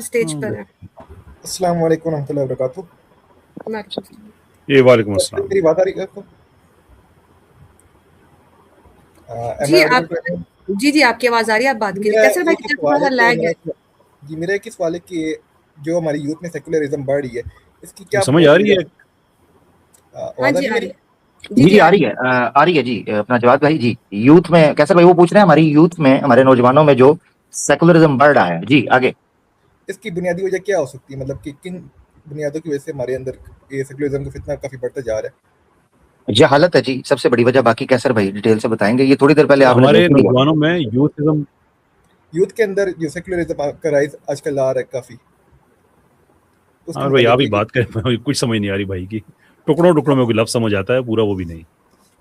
Stage पर है। अस्सलाम वालेकुम रहमतुल्लाहि व बरकातुहू। ये वालेकुम अस्सलाम। मेरी बात आ रही है आपको? जी आप जी आपकी आवाज आ रही है, आप बात कीजिए। कैसे भाई थोड़ा सा लैग है जी। मेरा एक सवाल है कि जो हमारी यूथ में सेकुलरिज्म बढ़ रही है, इसकी क्या समझ आ रही है? हाँ जी आ रही है। जी आ रही है जी। अपना जवाब भाई जी, यूथ में कैसे भाई वो पूछ रहे हैं, हमारी यूथ में, हमारे नौजवानों में जो सेकुलरिज्म बढ़ रहा है। जी आगे। इसकी बुनियादी वजह क्या हो सकती है, मतलब कि किन बुनियादों की वजह से हमारे अंदर ये सेकुलरिज्म का फितना काफी बढ़ता जा रहा है? ये हालत है जी सबसे बड़ी वजह। बाकी कैसर भाई डिटेल से बताएंगे। ये थोड़ी देर पहले आपने हमारे नौजवानों में यूथ के अंदर जो सेकुलरिज्म का राइज आजकल आ रहा है काफी। और भाई आप ही बात करें, कुछ समझ नहीं आ रही भाई की। टुकड़ों टुकड़ों में कोई लफ्ज समझ आता है, पूरा वो भी नहीं।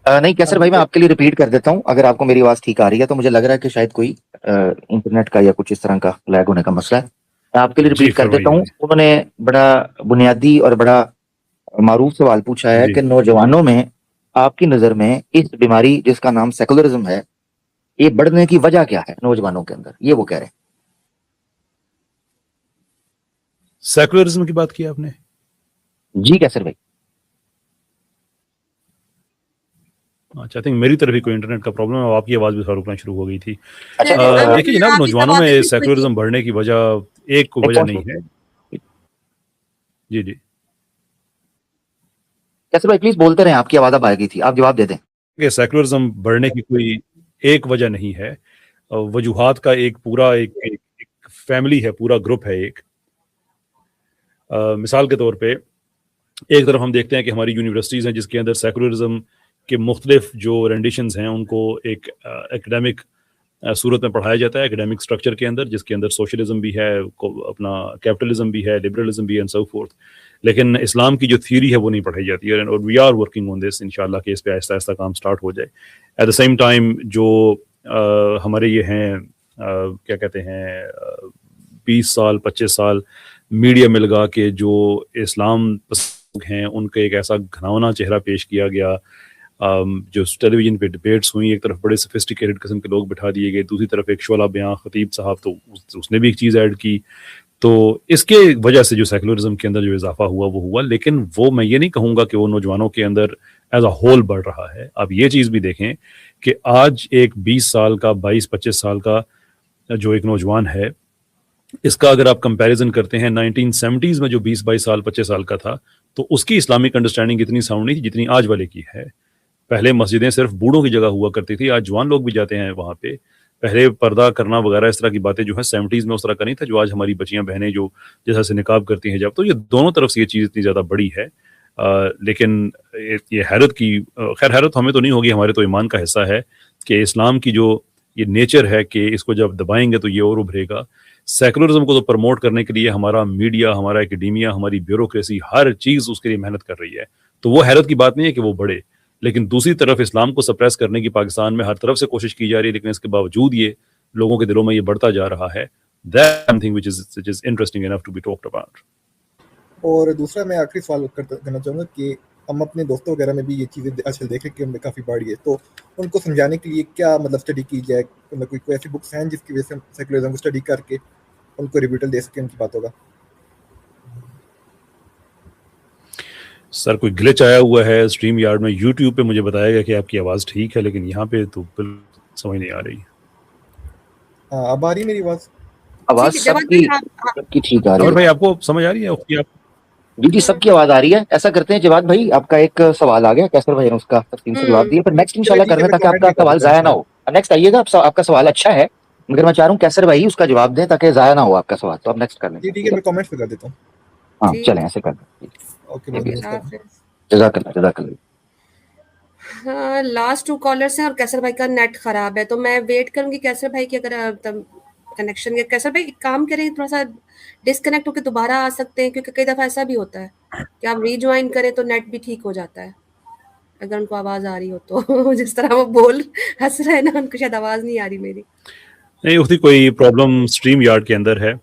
नहीं कैसर भाई मैं आपके लिए रिपीट कर देता हूँ, अगर आपको मेरी आवाज ठीक आ रही है तो। मुझे लग रहा है कि शायद कोई इंटरनेट का या कुछ इस तरह का लैग होने का मसला है। मैं आपके लिए रिपीट कर देता हूँ। उन्होंने बड़ा बुनियादी और बड़ा मारूफ सवाल पूछा है कि नौजवानों में आपकी नजर में इस बीमारी जिसका नाम सेकुलरिज्म है, ये बढ़ने की वजह क्या है नौजवानों के अंदर, ये वो कह रहे हैं। सेकुलरिज्म की बात की आपने? जी कैसर भाई। अच्छा, आई थिंक मेरी तरफ ही कोई इंटरनेट का प्रॉब्लम है, आपकी आवाज भी थोड़ा रुकना शुरू हो गई थी। अच्छा देखिए जनाब, नौजवानों में सेकुलरिज्म बढ़ने की वजह एक वजह नहीं है। जी जी कैसर भाई प्लीज बोलते रहे, आपकी आवाज अब आ गई थी, आप जवाब दे दें। सेकुलरिज्म बढ़ने की कोई एक वजह नहीं है, वजूहात का एक पूरा एक फैमिली है, पूरा ग्रुप है। एक मिसाल के तौर पे एक तरफ हम देखते हैं कि हमारी यूनिवर्सिटीज़ हैं जिसके अंदर सेकुलरिज्म के मुख्तलिफ जो रेंडिशंस हैं उनको एक एकेडमिक सूरत में पढ़ाया जाता है, एकेडमिक स्ट्रक्चर के अंदर, जिसके अंदर सोशलिज्म भी है, अपना कैपिटलिज्म भी है, लिबरलिज्म भी है एंड सो फोर्थ। लेकिन इस्लाम की जो थ्योरी है वो नहीं पढ़ाई जाती है, और we are working on this इंशाल्लाह कि इस पे आहिस्ता आहिस्ता काम स्टार्ट हो जाए। एट द सेम टाइम जो हमारे ये हैं क्या कहते हैं 20 साल 25 साल मीडिया में लगा के जो इस्लाम पसंद हैं उनका एक ऐसा घनावना चेहरा पेश किया गया, जो टेलीविजन पे डिबेट्स हुई, एक तरफ बड़े सोफिस्टिकेटेड किस्म के लोग बिठा दिए गए, दूसरी तरफ एक शोला बयां खतीब साहब, तो उसने भी एक चीज़ ऐड की। तो इसके वजह से जो सेकुलरिज्म के अंदर जो इजाफा हुआ वो हुआ, लेकिन वो मैं ये नहीं कहूँगा कि वो नौजवानों के अंदर एज अ होल बढ़ रहा है। आप ये चीज़ भी देखें कि आज एक 20 साल का 22-25 साल का जो एक नौजवान है, इसका अगर आप कंपैरिजन करते हैं 1970s में जो 20-22 साल 25 साल का था, तो उसकी इस्लामिक अंडरस्टैंडिंग इतनी साउंड नहीं थी जितनी आज वाले की है। पहले मस्जिदें सिर्फ बूढ़ों की जगह हुआ करती थी, आज जवान लोग भी जाते हैं वहाँ पे। पहले पर्दा करना वगैरह इस तरह की बातें जो है 70s में उस तरह का नहीं था जो आज हमारी बच्चियां बहनें जो जैसा से निकाब करती हैं जब। तो ये दोनों तरफ से ये चीज़ इतनी ज़्यादा बड़ी है, लेकिन ये हैरत की, खैर हैरत हमें तो नहीं होगी, हमारे तो ईमान का हिस्सा है कि इस्लाम की जो ये नेचर है कि इसको जब दबाएंगे तो ये और उभरेगा। सेकुलरिज्म को तो प्रमोट करने के लिए हमारा मीडिया, हमारा एकेडेमिया, हमारी ब्यूरोक्रेसी, हर चीज़ उसके लिए मेहनत कर रही है, तो वो हैरत की बात नहीं है कि वो बढ़े। लेकिन दूसरी तरफ इस्लाम को सप्रेस करने की पाकिस्तान में हर तरफ से कोशिश की जा रही है, लेकिन इसके बावजूद ये लोगों के दिलों में ये बढ़ता जा रहा है। That's something which is interesting enough to be talked about. और दूसरा मैं आखिरी सवाल करना चाहूँगा कि हम अपने दोस्तों वगैरह में भी ये चीज़ें आजकल देख रहे हैं कि उनमें काफ़ी बढ़ी है, तो उनको समझाने के लिए क्या मतलब स्टडी की जाए, मतलब कोई ऐसी बुक्स हैं जिसकी वजह से सेकुलरिज्म को स्टडी करके उनको रिब्यूटल दे सके उनकी बातों का? सर कोई ग्लिच आया हुआ है स्ट्रीम यार्ड में, यूट्यूब पे मुझे बताया गया कि आपकी आवाज़ ठीक है, लेकिन यहाँ पे तो बिल्कुल समझ नहीं आ रही। अब आ रही मेरी आवाज सबकी ठीक आ रही है। और भाई आपको समझ आ रही है? आप जी सबकी आवाज आ रही है। ऐसा करते हैं जवाद भाई, आपका एक सवाल आ गया, कैसर भाई ने उसका तफसील से जवाब दिया, पर नेक्स्ट इंशाल्लाह करने ताकि आपका सवाल जाया ना हो। नेक्स्ट आइएगा, आपका सवाल अच्छा है, मगर मैं चाह रहा हूँ कैसर भाई उसका जवाब दें ताकि जाया ना हो आपका सवाल। तो आप नेक्स्ट कर लें। ठीक है, मैं कमेंट्स पे कर देता हूँ। हाँ चलें ऐसे कर दें। ओके जज़ाकल्लाह। हाँ लास्ट 2 कॉलर्स हैं और कैसर भाई का नेट खराब है, तो मैं वेट करूंगी कैसर भाई की अगर कनेक्शन या कैसर भाई एक काम करें, थोड़ा सा डिस्कनेक्ट होकर दोबारा आ सकते हैं, क्योंकि कई दफ़ा ऐसा भी होता है कि आप रीज्वाइन करें तो नेट भी ठीक हो जाता है अगर उनको आवाज़ आ रही हो तो। जिस तरह वो बोल हंस रहे हैं ना, उनको शायद आवाज़ नहीं आ रही मेरी। नहीं होती कोई प्रॉब्लम स्ट्रीम यार्ड के अंदर है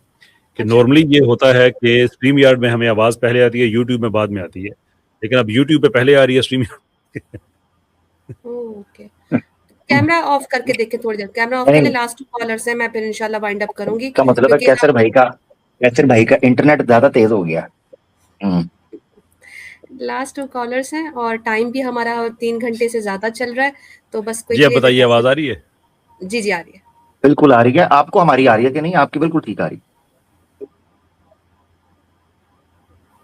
कि नॉर्मली ये होता है कि स्ट्रीम यार्ड में हमें आवाज़ पहले आती है, यूट्यूब में बाद में आती है, लेकिन अब यूट्यूब पे पहले आ रही है stream yard. Okay, camera off करके देखें थोड़ी देर। कैमरा ऑफ कर ले, लास्ट 2 कॉलर्स हैं, मैं फिर इंशाल्लाह वाइंड अप करूंगी। का मतलब है कैसर भाई का कैसर भाई का इंटरनेट ज्यादा तेज हो गया। लास्ट 2 कॉलर्स हैं और टाइम भी हमारा 3 घंटे से ज़्यादा चल रहा है, तो बस कोई जी आप क्लियर बताइए, करके आवाज आ रही है? जी, आ रही है। बिल्कुल आ रही है। आपको हमारी आ रही है कि नहीं? आपकी बिल्कुल ठीक आ रही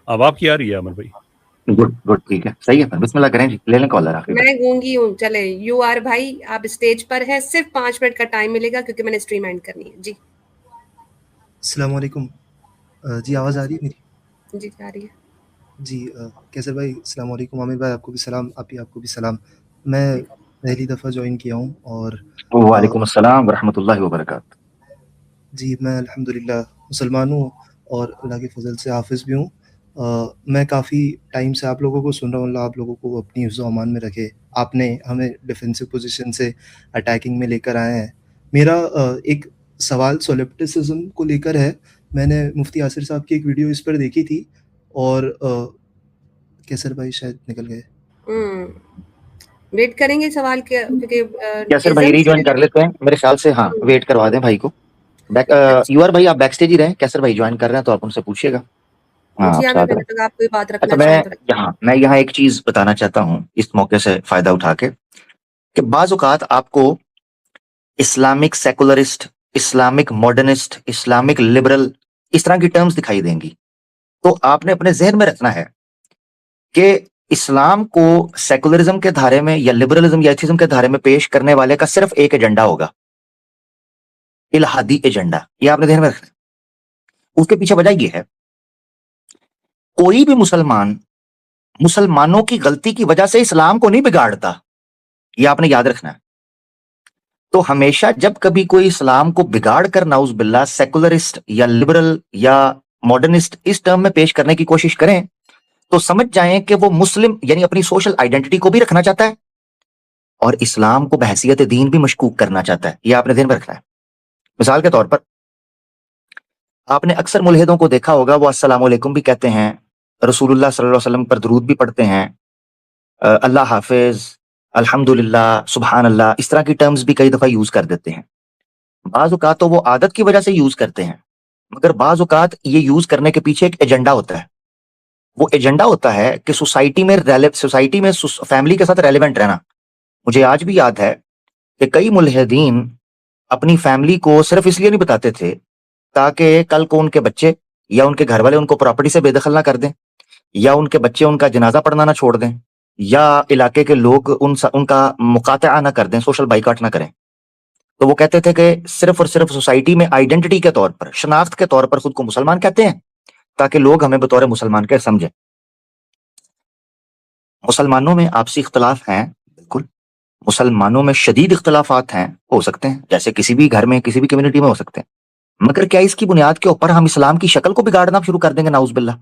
अब आपकी आ रही है अमर भाई? है। गुड गुड, ठीक है, सही है। फिर बिस्मिल्लाह करें जी, ले लें कॉलर आखिर में। मैं गूंगी हूँ, चले यू आर भाई आप स्टेज पर हैं, सिर्फ 5 मिनट का टाइम मिलेगा क्योंकि मैंने स्ट्रीम एंड करनी है। जी अस्सलाम वालेकुम। जी आवाज़ आ रही है मेरी? जी आ रही है। जी कैसर भाई अस्सलाम वालेकुम। आमिर भाई आपको भी सलाम, आपको भी सलाम। मैं पहली दफ़ा ज्वाइन किया हूँ और वालेकुम अस्सलाम वरहमतुल्लाहि वबरकातुहू। जी मैं अल्हम्दुलिल्लाह मुसलमान हूँ और अल्लाह के फजल से हाफिज़ भी हूँ। मैं काफ़ी टाइम से आप लोगों को सुन रहा हूँ, अल्लाह आप लोगों को अपनी हिफ्ज़ व अमान में रखे। आपने हमें डिफेंसिव पोजीशन से अटैकिंग में लेकर आए हैं। मेरा एक सवाल सोलिप्टिसिज्म को लेकर है। मैंने मुफ्ती यासिर साहब की एक वीडियो इस पर देखी थी और कैसर भाई शायद निकल गए। वेट करेंगे सवाल के क्योंकि कैसर भाई इज़्म से रीजॉइन कर लेते हैं मेरे ख्याल से। हाँ, वेट करवा दें भाई को। अच्छा, यूआर भाई आप बैक स्टेज ही रहें, कैसर भाई ज्वाइन कर रहे हैं तो आप उनसे पूछिएगा। हाँ, जी आप आमिर साथ भाई रहें। जब तक आप कोई बात अच्छा, रखना चाहें तो रखिए। मैं यहाँ एक चीज बताना चाहता हूँ इस मौके से फायदा उठा के, कि बाज औकात आपको Islamic secularist, Islamic modernist, Islamic liberal इस तरह की टर्म्स दिखाई देंगी, तो आपने अपने जहन में रखना है कि इस्लाम को सेकुलरिज्म के धारे में या लिबरलिज्म या एथिज्म के धारे में पेश करने वाले का सिर्फ एक एजेंडा होगा, इल्हादी एजेंडा। ये आपने ध्यान में रखना है। उसके पीछे वजह यह है, कोई भी मुसलमान मुसलमानों की गलती की वजह से इस्लाम को नहीं बिगाड़ता, ये आपने याद रखना है। तो हमेशा जब कभी कोई इस्लाम को बिगाड़ कर नाउज बिल्ला सेकुलरिस्ट या लिबरल या मॉडर्निस्ट इस टर्म में पेश करने की कोशिश करें, तो समझ जाएं कि वो मुस्लिम यानी अपनी सोशल आइडेंटिटी को भी रखना चाहता है और इस्लाम को बहैसियत दीन भी मशकूक करना चाहता है। ये आपने ध्यान में रखना है। मिसाल के तौर पर आपने अक्सर मुल्हिदों को देखा होगा, वो अस्सलाम वालेकुम भी कहते हैं, रसूलुल्लाह सल्लल्लाहु अलैहि वसल्लम पर दरूद भी पढ़ते हैं, अल्लाह हाफिज, अल्हम्दुलिल्लाह, सुभान अल्लाह, इस तरह की टर्म्स भी कई दफा यूज कर देते हैं। बाज औकात तो वो आदत की वजह से यूज करते हैं, मगर बाज औकात ये यूज करने के पीछे एक एजेंडा होता है। वो एजेंडा होता है कि सोसाइटी में फैमिली के साथ रेलिवेंट रहना। मुझे आज भी याद है कि कई मुल्हिदीन अपनी फैमिली को सिर्फ इसलिए नहीं बताते थे ताकि कल को उनके बच्चे या उनके घर वाले उनको प्रॉपर्टी से बेदखल ना कर दें, या उनके बच्चे उनका जनाजा पढ़ना ना छोड़ दें, या इलाके के लोग उनका मुकाता ना कर दें, सोशल बाइकाट ना करें। तो वो कहते थे कि सिर्फ और सिर्फ सोसाइटी में आइडेंटिटी के तौर पर, शनाख्त के तौर पर खुद को मुसलमान कहते हैं ताकि लोग हमें बतौर मुसलमान के समझें। मुसलमानों में आपसी इख्तलाफ हैं, बिल्कुल। मुसलमानों में शदीद इख्तलाफात हैं, हो सकते हैं, जैसे किसी भी घर में किसी भी कम्युनिटी में हो सकते हैं। मगर क्या इसकी बुनियाद के ऊपर हम इस्लाम की शक्ल को बिगाड़ना शुरू कर देंगे? नाउज बिल्ला।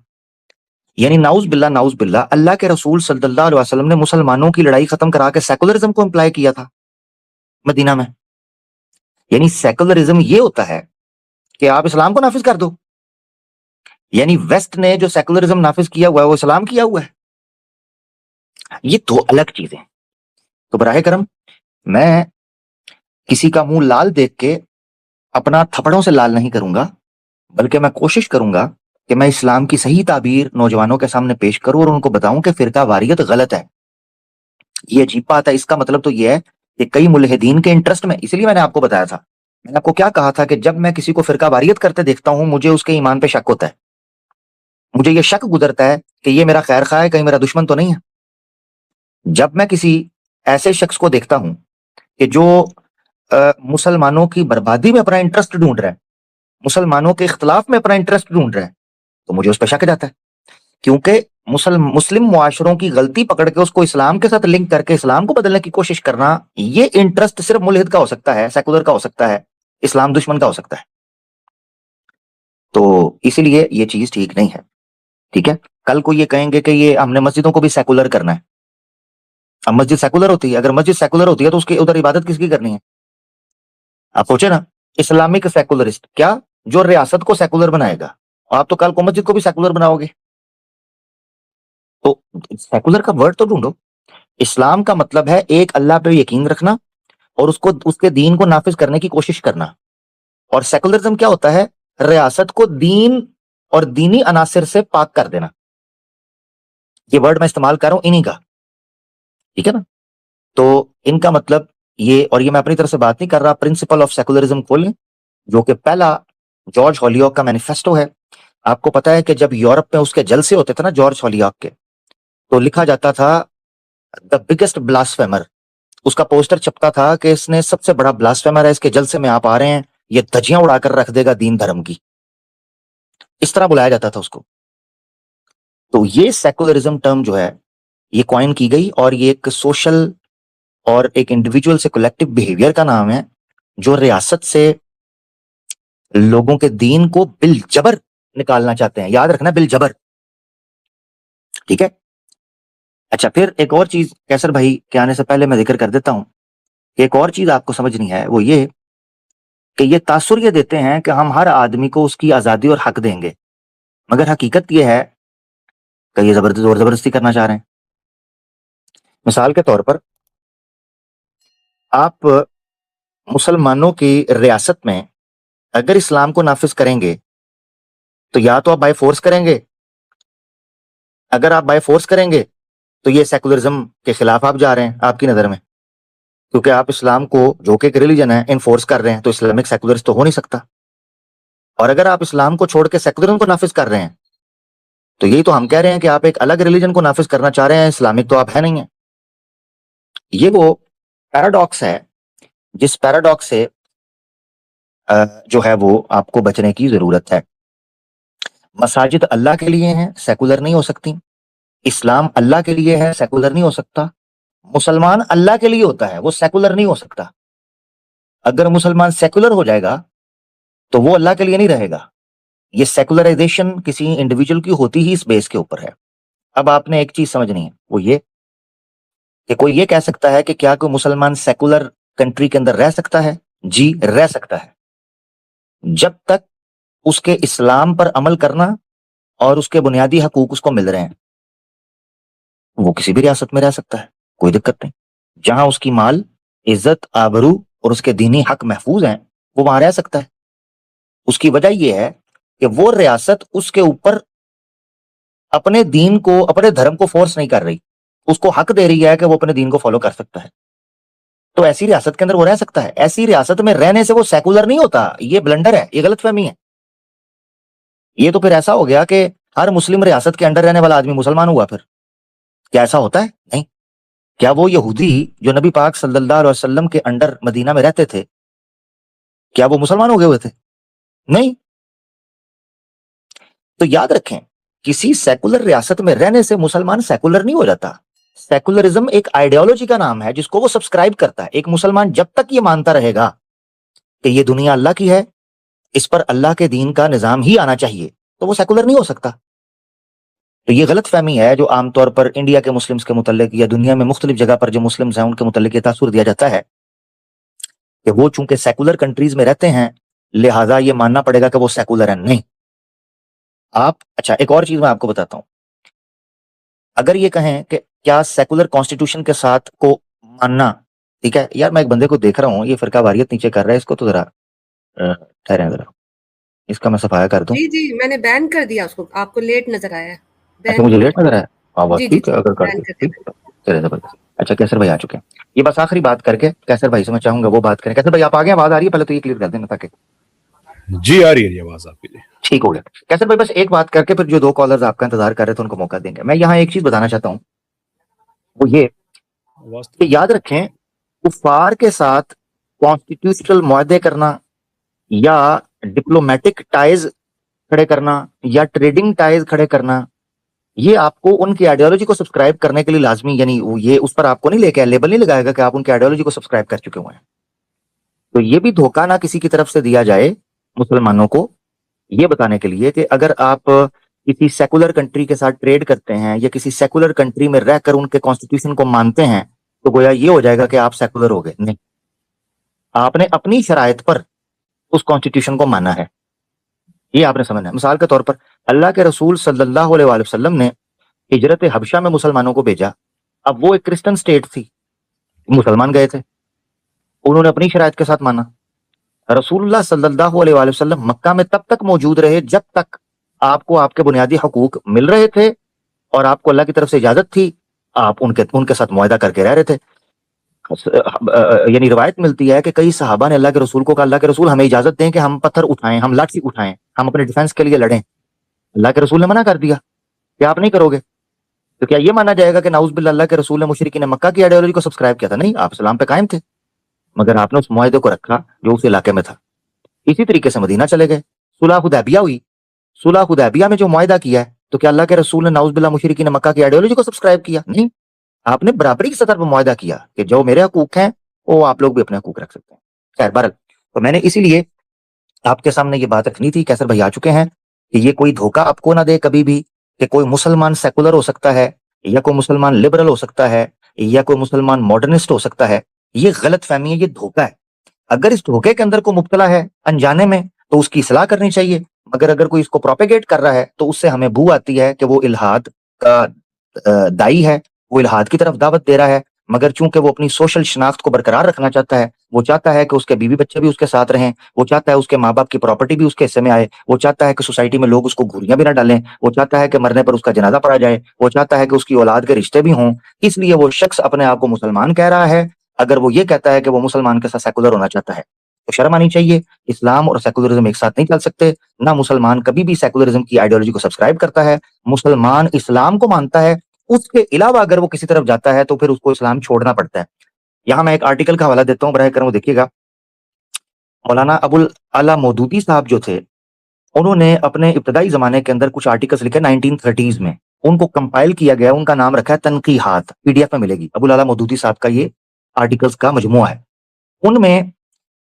यानी नाउज बिल्ला, अल्लाह के रसूल सल्लल्लाहु अलैहि वसल्लम ने मुसलमानों की लड़ाई खत्म करा के सेकुलरिज्म को इम्प्लाई किया था मदीना में। यानी सेकुलरिज्म ये होता है कि आप इस्लाम को नाफिज कर दो। यानी वेस्ट ने जो सेकुलरिज्म नाफिज किया हुआ है वो इस्लाम किया हुआ है। ये दो अलग चीजें। तो बराहे करम, मैं किसी का मुंह लाल देख के अपना थप्पड़ों से लाल नहीं करूंगा, बल्कि मैं कोशिश करूंगा कि मैं इस्लाम की सही ताबीर नौजवानों के सामने पेश करूं और उनको बताऊं कि फिरका वारियत गलत है। ये अजीब बात है। इसका मतलब तो ये है कि कई मुल्हिदीन के इंटरेस्ट में, इसीलिए मैंने आपको बताया था, मैंने आपको क्या कहा था कि जब मैं किसी को फिरका वारियत करते देखता हूं, मुझे उसके ईमान पे शक होता है। मुझे ये शक गुजरता है कि ये मेरा खैर खा है, कहीं मेरा दुश्मन तो नहीं है। जब मैं किसी ऐसे शख्स को देखता हूं कि जो मुसलमानों की बर्बादी में अपना इंटरेस्ट ढूंढ रहा है, मुसलमानों के इख्तलाफ में अपना इंटरेस्ट ढूंढ रहा है, तो मुझे उस पर शक जाता है। क्योंकि मुस्लिम मुआशरों की गलती पकड़ के उसको इस्लाम के साथ लिंक करके इस्लाम को बदलने की कोशिश करना, ये इंटरेस्ट सिर्फ मुल्हिद का हो सकता है, सेकुलर का हो सकता है, इस्लाम दुश्मन का हो सकता है। तो इसीलिए ये चीज ठीक नहीं है। ठीक है, कल को ये कहेंगे कि ये हमने मस्जिदों को भी सेकुलर करना है। अब मस्जिद सेकुलर होती है, अगर मस्जिद सेकुलर होती है तो उसकी उधर इबादत किसकी करनी है? आप सोचे ना, इस्लामिक सेकुलरिस्ट क्या, जो रियासत को सेकुलर बनाएगा, आप तो कल को मस्जिद को भी सेकुलर बनाओगे। तो सेकुलर का वर्ड तो ढूंढो। इस्लाम का मतलब है एक अल्लाह पे यकीन रखना और उसको, उसके दीन को नाफिज करने की कोशिश करना। और सेकुलरिज्म क्या होता है? रियासत को दीन और दीनी अनासिर से पाक कर देना। ये वर्ड मैं इस्तेमाल कर रहा हूं इन्हीं का, ठीक है ना। तो इनका मतलब ये, और ये मैं अपनी तरफ से बात नहीं कर रहा, प्रिंसिपल ऑफ सेकुलरिज्म खोलें, जो कि पहला जॉर्ज हॉलियॉक का मैनिफेस्टो है। आपको पता है कि जब यूरोप में उसके जलसे होते थे ना जॉर्ज हॉलियॉक के, तो लिखा जाता था द बिगेस्ट ब्लास्फेमर। उसका पोस्टर छपता था कि इसने सबसे बड़ा ब्लास्फेमर है, इसके जलसे में आप आ रहे हैं, ये धज्जियां उड़ाकर रख देगा दीन धर्म की। इस तरह बुलाया जाता था उसको। तो ये सेकुलरिज्म टर्म जो है ये कॉइन की गई, और ये एक सोशल और एक इंडिविजुअल से कलेक्टिव बिहेवियर का नाम है, जो रियासत से लोगों के दीन को बिल जबर निकालना चाहते हैं। याद रखना, बिल जबर, ठीक है। अच्छा, फिर एक और चीज कैसर भाई के आने से पहले मैं जिक्र कर देता हूं। एक और चीज आपको समझनी है, वो ये कि ये तासुर ये देते हैं कि हम हर आदमी को उसकी आजादी और हक देंगे, मगर हकीकत ये है कि ये जबरदस्ती करना चाह रहे हैं। मिसाल के तौर पर, आप मुसलमानों की रियासत में अगर इस्लाम को नाफिज करेंगे तो या तो आप बाय फोर्स करेंगे, अगर आप बाय फोर्स करेंगे तो ये सेकुलरिज्म के खिलाफ आप जा रहे हैं आपकी नजर में, क्योंकि आप इस्लाम को जो कि एक रिलीजन है इनफोर्स कर रहे हैं, तो इस्लामिक सेकुलरिस्ट तो हो नहीं सकता। और अगर आप इस्लाम को छोड़ के सेकुलरिज्म को नाफिज कर रहे हैं, तो यही तो हम कह रहे हैं कि आप एक अलग रिलीजन को नाफिज करना चाह रहे हैं, इस्लामिक तो आप है नहीं है। ये वो पैराडॉक्स है जिस पैराडॉक्स से जो है वो आपको बचने की जरूरत है। मसाजिद अल्लाह के लिए हैं, सेकुलर नहीं हो सकती। इस्लाम अल्लाह के लिए है, सेकुलर नहीं हो सकता। मुसलमान अल्लाह के लिए होता है, वो सेकुलर नहीं हो सकता। अगर मुसलमान सेकुलर हो जाएगा तो वो अल्लाह के लिए नहीं रहेगा। ये सेकुलराइजेशन किसी इंडिविजुअल की होती ही इस बेस के ऊपर है। अब आपने एक चीज समझनी है, वो ये कि कोई ये कह सकता है कि क्या कोई मुसलमान सेकुलर कंट्री के अंदर रह सकता है? जी, रह सकता है, जब तक उसके इस्लाम पर अमल करना और उसके बुनियादी हकूक उसको मिल रहे हैं। वो किसी भी रियासत में रह सकता है, कोई दिक्कत नहीं। जहां उसकी माल, इज्जत, आबरू और उसके दीनी हक महफूज हैं, वो वहां रह सकता है। उसकी वजह यह है कि वो रियासत उसके ऊपर अपने दीन को, अपने धर्म को फोर्स नहीं कर रही, उसको हक दे रही है कि वो अपने दीन को फॉलो कर सकता है। तो ऐसी रियासत के अंदर वो रह सकता है। ऐसी रियासत में रहने से वो सेकुलर नहीं होता। ये ब्लंडर है, ये गलतफहमी है। ये तो फिर ऐसा हो गया कि हर मुस्लिम रियासत के अंडर रहने वाला आदमी मुसलमान हुआ। फिर क्या ऐसा होता है? नहीं। क्या वो यहूदी जो नबी पाक सल्लल्लाहु अलैहि वसल्लम के अंडर मदीना में रहते थे, क्या वो मुसलमान हो गए हुए थे? नहीं। तो याद रखें, किसी सेकुलर रियासत में रहने से मुसलमान सेकुलर नहीं हो जाता। सेकुलरिज्म एक आइडियोलॉजी का नाम है जिसको वो सब्सक्राइब करता है। एक मुसलमान जब तक ये मानता रहेगा कि ये दुनिया अल्लाह की है, इस पर अल्लाह के दीन का निजाम ही आना चाहिए, तो वो सेकुलर नहीं हो सकता। तो ये गलत फहमी है जो आमतौर पर इंडिया के मुस्लिम्स के मुतल्लिक या दुनिया में मुख्तलिफ जगह पर जो मुस्लिम्स हैं उनके मुतल्लिक ये तासुर दिया जाता है कि वो चूंकि सेकुलर कंट्रीज में रहते हैं लिहाजा ये मानना पड़ेगा कि वो सेकुलर है। नहीं। आप, अच्छा एक और चीज मैं आपको बताता हूं, अगर ये कहें कि क्या सेकुलर कॉन्स्टिट्यूशन के साथ को मानना, ठीक है यार, मैं एक बंदे को देख रहा हूँ ये फिरका वारियत नीचे कर रहा है, इसको तो जरा ठहरे जरा, इसका मैं सफाया कर दूं। जी जी, मैंने बैन कर दिया उसको। आपको लेट नजर आया है, अच्छा, बैन मुझे कर लेट नजर आया। हाँ बात जी जी ठीक है, जी, अगर कर बैन दो कर ठीक दिया। है, चले जबरदस्त। अच्छा कैसर भाई आ चुके हैं, ये बस आखिरी बात करके कैसर भाई से मैं चाहूंगा वो बात करें। कैसर भाई आप आगे, आवाज आ रही है? पहले तो ये क्लियर कर देना ताकि जी आ रही है जी आवाज आपकी जी। ठीक हो गया। कैसर भाई बस एक बात करके फिर जो दो कॉलर्स आपका इंतजार कर रहे थे उनको मौका देंगे। मैं यहाँ एक चीज बताना चाहता हूँ, वो ये आवाज तो कि याद रखें, कुफार के साथ कॉन्स्टिट्यूशनल मुआहदे करना या डिप्लोमेटिक टाइज खड़े करना या ट्रेडिंग टाइज खड़े करना, ये आपको उनकी आइडियोलॉजी को सब्सक्राइब करने के लिए लाजमी, यानी वो ये उस पर आपको नहीं लेके लेबल नहीं लगाएगा कि आप उनकी आइडियोलॉजी को सब्सक्राइब कर चुके हुए हैं। तो ये भी धोखा ना किसी की तरफ से दिया जाए मुसलमानों को, ये बताने के लिए कि अगर आप किसी सेकुलर कंट्री के साथ ट्रेड करते हैं या किसी सेकुलर कंट्री में रहकर उनके कॉन्स्टिट्यूशन को मानते हैं तो गोया ये हो जाएगा कि आप सेकुलर हो गए। नहीं, आपने अपनी शराइत पर उस कॉन्स्टिट्यूशन को माना है, ये आपने समझना है। मिसाल के तौर पर अल्लाह के रसूल सल्लल्लाहु अलैहि वसल्लम ने हिजरत हबशा में मुसलमानों को भेजा। अब वो एक क्रिश्चियन स्टेट थी, मुसलमान गए थे, उन्होंने अपनी शराइत के साथ माना। रसूल अल्लाह सल्लल्लाहु अलैहि वसल्लम मक्का में तब तक मौजूद रहे जब तक आपको आपके बुनियादी हकूक मिल रहे थे और आपको अल्लाह की तरफ से इजाजत थी, आप उनके साथ मुआहदा करके रह रहे थे। यानी रिवायत मिलती है कि कई सहाबा ने अल्लाह के रसूल को कहा, अल्लाह के रसूल हमें इजाजत दें कि हम पत्थर उठाएं, हम लाठी उठाएं, हम अपने डिफेंस के लिए लड़ें। अल्लाह के रसूल ने मना कर दिया कि आप नहीं करोगे। तो क्या ये माना जाएगा कि नाउज़ बिल्लाह अल्लाह के रसूल ने मुशरिकीन मक्का की आइडियोलॉजी को सब्सक्राइब किया था? नहीं, आप इस्लाम पे कायम थे, मगर आपने उस मुआहदे को रखा जो उस इलाके में था। इसी तरीके से मदीना चले गए, सुलह हुदैबिया हुई। सुलह हुदैबिया में जो मुआहदा किया है, तो क्या अल्लाह के रसूल ने नाउज़ बिल्लाह मुशरिकीन मक्का की आइडियोलॉजी को सब्सक्राइब किया? नहीं, आपने बराबरी की सतह पर मुआहदा किया कि जो मेरे हकूक हैं वो आप लोग भी अपने हकूक रख सकते हैं। खैर बहरहाल, तो मैंने इसीलिए आपके सामने ये बात रखनी थी। कैसर भाई आ चुके हैं कि ये कोई धोखा आपको ना दे कभी भी कि कोई मुसलमान सेकुलर हो सकता है या कोई मुसलमान लिबरल हो सकता है या कोई मुसलमान मॉडर्निस्ट हो सकता है। ये गलत फहमी है, ये धोखा है। अगर इस धोखे के अंदर को मुब्तला है अनजाने में तो उसकी इस्लाह करनी चाहिए, मगर अगर कोई इसको प्रोपेगेट कर रहा है तो उससे हमें बू आती है कि वो इल्हाद का दाई है, वो इल्हाद की तरफ दावत दे रहा है। मगर चूंकि वो अपनी सोशल शनाख्त को बरकरार रखना चाहता है, वो चाहता है कि उसके बीवी बच्चे भी उसके साथ रहें, वो चाहता है उसके माँ बाप की प्रॉपर्टी भी उसके हिस्से में आए, वो चाहता है कि सोसाइटी में लोग उसको घूरियां भी ना डालें, वो चाहता है कि मरने पर उसका जनाजा पढ़ा जाए, वो चाहता है कि उसकी औलाद के रिश्ते भी हों। इसलिए वो शख्स अपने आप को मुसलमान कह रहा है। अगर वो ये कहता है कि वो मुसलमान के साथ सेकुलर होना चाहता है तो शर्म आनी चाहिए। इस्लाम और सेकुलरिज्म एक साथ नहीं चल सकते। ना मुसलमान कभी भी सेकुलरिज्म की आइडियोलॉजी को सब्सक्राइब करता है। मुसलमान इस्लाम को मानता है, उसके अलावा अगर वो किसी तरफ जाता है तो फिर उसको इस्लाम छोड़ना पड़ता है। यहाँ मैं एक आर्टिकल का हवाला देता हूँ, बराए करम वो देखिएगा। मौलाना अबुल आला मौदूदी साहब जो थे, उन्होंने अपने इब्तदाई जमाने के अंदर कुछ आर्टिकल्स लिखे 1930s में, उनको कंपाइल किया गया, उनका नाम रखा है तनकीहात, पीडीएफ में मिलेगी। अबुल आला मौदूदी साहब का ये आर्टिकल्स का मजमुआ है। उनमें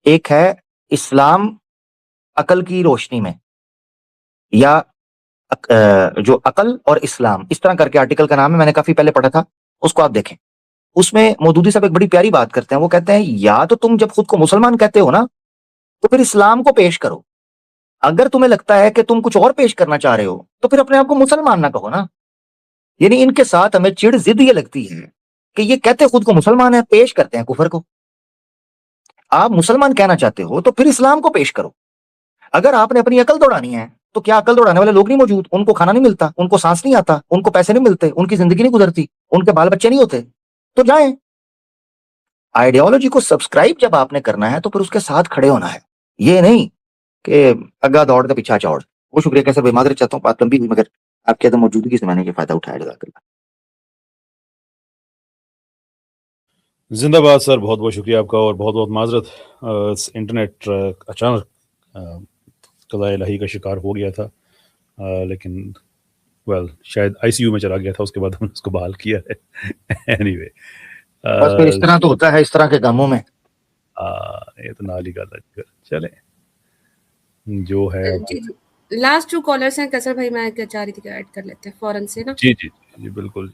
एक है इस्लाम अकल की रोशनी में, या जो अकल और इस्लाम, इस तरह करके आर्टिकल का नाम है। मैंने काफी पहले पढ़ा था, उसको आप देखें। उसमें मौदूदी साहब एक बड़ी प्यारी बात करते हैं। वो कहते हैं या तो तुम जब खुद को मुसलमान कहते हो ना तो फिर इस्लाम को पेश करो। अगर तुम्हें लगता है कि तुम कुछ और पेश करना चाह रहे हो तो फिर अपने आप को मुसलमान ना कहो ना। यानी इनके साथ हमें चिढ़ जिद ये लगती है कि ये कहते खुद को मुसलमान है, पेश करते हैं कुफर को। आप मुसलमान कहना चाहते हो तो फिर इस्लाम को पेश करो। अगर आपने अपनी अकल दौड़ानी है तो क्या अकल दौड़ाने वाले लोग नहीं मौजूद? उनको खाना नहीं मिलता, उनको सांस नहीं आता, उनको पैसे नहीं मिलते, उनकी जिंदगी नहीं गुजरती, उनके बाल बच्चे नहीं होते, तो जाएं। आइडियोलॉजी को सब्सक्राइब जब आपने करना है तो फिर उसके साथ खड़े होना है, ये नहीं कि अग्गा दौड़ तो पीछा चौड़। वो शुक्रिया कैसे भाई, माजरत चाहता हूँ बात लंबी हुई, मगर आपके तो मौजूदगी से मैंने ये फायदा उठाया। जज़ाकल्लाह। जिंदाबाद सर, बहुत बहुत शुक्रिया आपका और बहुत बहुत माजरत। इंटरनेट अचानक कज़ा इलाही का शिकार हो गया था, लेकिन वेल शायद आईसीयू में चला गया था, उसके बाद हमने उसको बहाल किया है। एनीवे बस फिर इस तरह तो होता है इस तरह के कामों में। ये तो नाली का चले जो है। जी जी, लास्ट 2 कॉलर्स हैं कैसर भाई, मैं क्या चाह रही थी कि ऐड कर लेते हैं फौरन से ना। जी जी जी बिल्कुल।